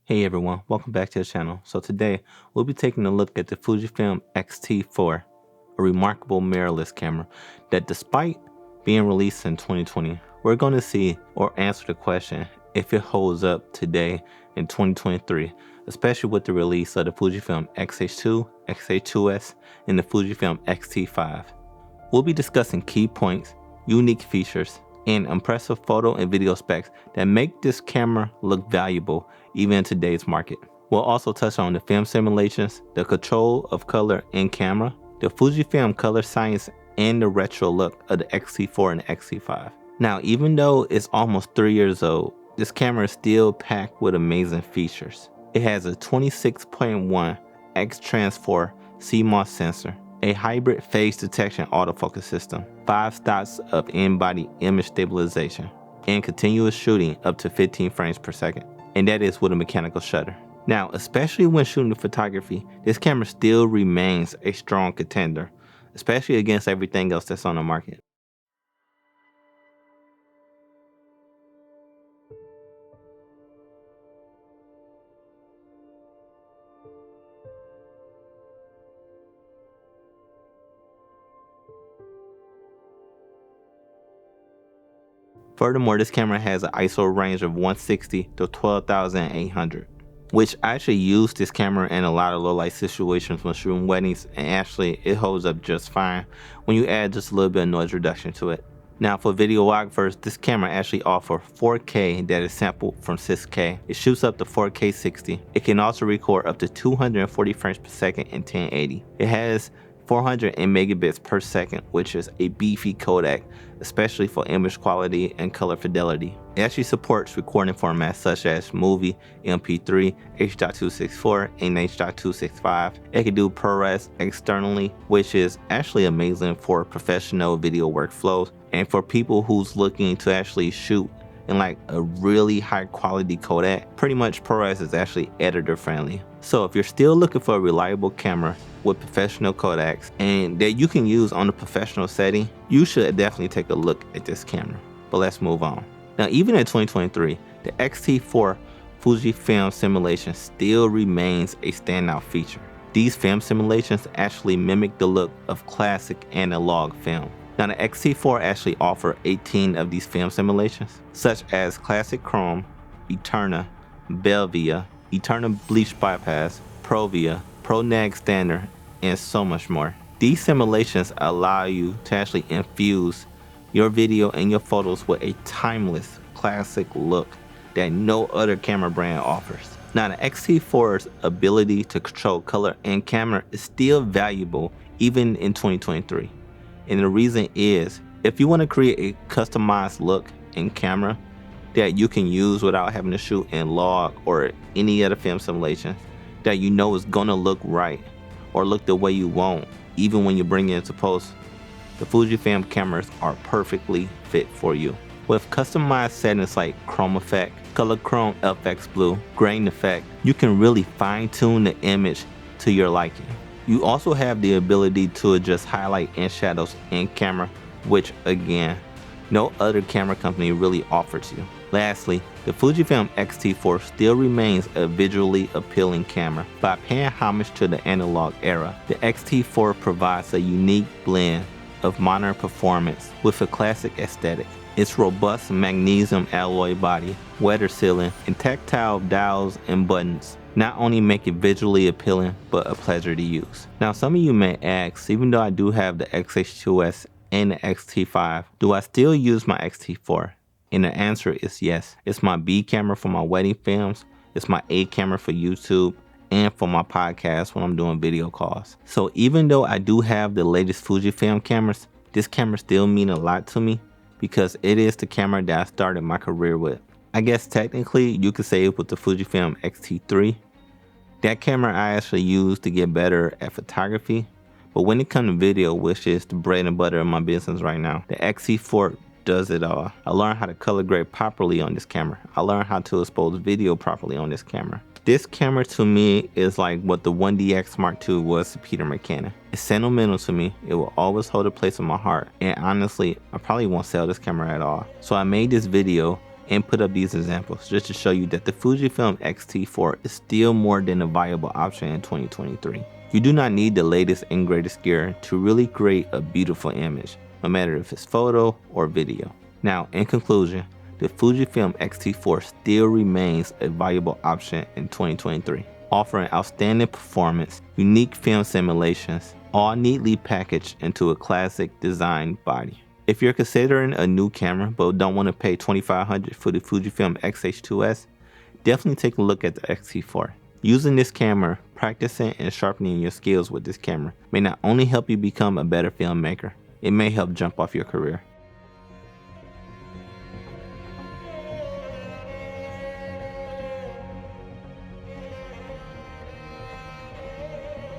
Hey everyone, welcome back to the channel. So today, we'll be taking a look at the Fujifilm X-T4, a remarkable mirrorless camera that despite being released in 2020, we're going to see or answer the question if it holds up today in 2023, especially with the release of the Fujifilm X-H2, X-H2S, and the Fujifilm X-T5. We'll be discussing key points, unique features, and impressive photo and video specs that make this camera look valuable even in today's market. We'll also touch on the film simulations, the control of color in camera, the Fujifilm color science, and the retro look of the X-T4 and the X-T5. Now, even though it's almost 3 years old, this camera is still packed with amazing features. It has a 26.1 X-Trans4 CMOS sensor, a hybrid phase detection autofocus system, 5 stops of in-body image stabilization, and continuous shooting up to 15 frames per second. And that is with a mechanical shutter. Now, especially when shooting photography, this camera still remains a strong contender, especially against everything else that's on the market. Furthermore, this camera has an ISO range of 160 to 12,800, which I actually use this camera in a lot of low light situations when shooting weddings, and actually it holds up just fine when you add just a little bit of noise reduction to it. Now for videographers, this camera actually offers 4K that is sampled from 6K. It shoots up to 4K 60. It can also record up to 240 frames per second in 1080. It has 400 megabits per second, which is a beefy codec, especially for image quality and color fidelity. It actually supports recording formats such as movie, MP3, H.264, and H.265. It can do ProRes externally, which is actually amazing for professional video workflows and for people who's looking to actually shoot in like a really high quality codec. Pretty much ProRes is actually editor friendly. So if you're still looking for a reliable camera with professional codecs and that you can use on a professional setting, you should definitely take a look at this camera. But let's move on. Now, even in 2023, the X-T4 Fujifilm simulation still remains a standout feature. These film simulations actually mimic the look of classic analog film. Now, the X-T4 actually offers 18 of these film simulations, such as Classic Chrome, Eterna, Belvia, Eterna Bleach Bypass, Provia, Pro Neg Standard, and so much more. These simulations allow you to actually infuse your video and your photos with a timeless, classic look that no other camera brand offers. Now, the X-T4's ability to control color and camera is still valuable even in 2023. And the reason is, if you want to create a customized look in camera that you can use without having to shoot in log or any other film simulation that you know is gonna look right or look the way you want, even when you bring it into post, the Fujifilm cameras are perfectly fit for you. With customized settings like Chrome Effect, Color Chrome FX Blue, Grain Effect, you can really fine tune the image to your liking. You also have the ability to adjust highlight and shadows in camera, which again, no other camera company really offers you. Lastly, the Fujifilm X-T4 still remains a visually appealing camera. By paying homage to the analog era, the X-T4 provides a unique blend of modern performance with a classic aesthetic. Its robust magnesium alloy body, weather sealing, and tactile dowels and buttons not only make it visually appealing, but a pleasure to use. Now, some of you may ask, even though I do have the X-H2S and the X-T5, do I still use my X-T4? And the answer is yes. It's my B camera for my wedding films, it's my A camera for YouTube, and for my podcast when I'm doing video calls. So even though I do have the latest Fujifilm cameras, this camera still means a lot to me because it is the camera that I started my career with. I guess technically you could say it with the Fujifilm X-T3. That camera I actually use to get better at photography, but when it comes to video, which is the bread and butter of my business right now, the X-T4 does it all. I learned how to color grade properly on this camera. I learned how to expose video properly on this camera. This camera to me is like what the 1DX Mark II was to Peter McKinnon. It's sentimental to me. It will always hold a place in my heart. And honestly, I probably won't sell this camera at all. So I made this video and put up these examples just to show you that the Fujifilm X-T4 is still more than a viable option in 2023. You do not need the latest and greatest gear to really create a beautiful image, no matter if it's photo or video. Now, in conclusion, the Fujifilm X-T4 still remains a viable option in 2023, offering outstanding performance, unique film simulations, all neatly packaged into a classic design body. If you're considering a new camera but don't want to pay $2,500 for the Fujifilm X-H2S, definitely take a look at the X-T4. Using this camera, practicing and sharpening your skills with this camera may not only help you become a better filmmaker, it may help jump off your career.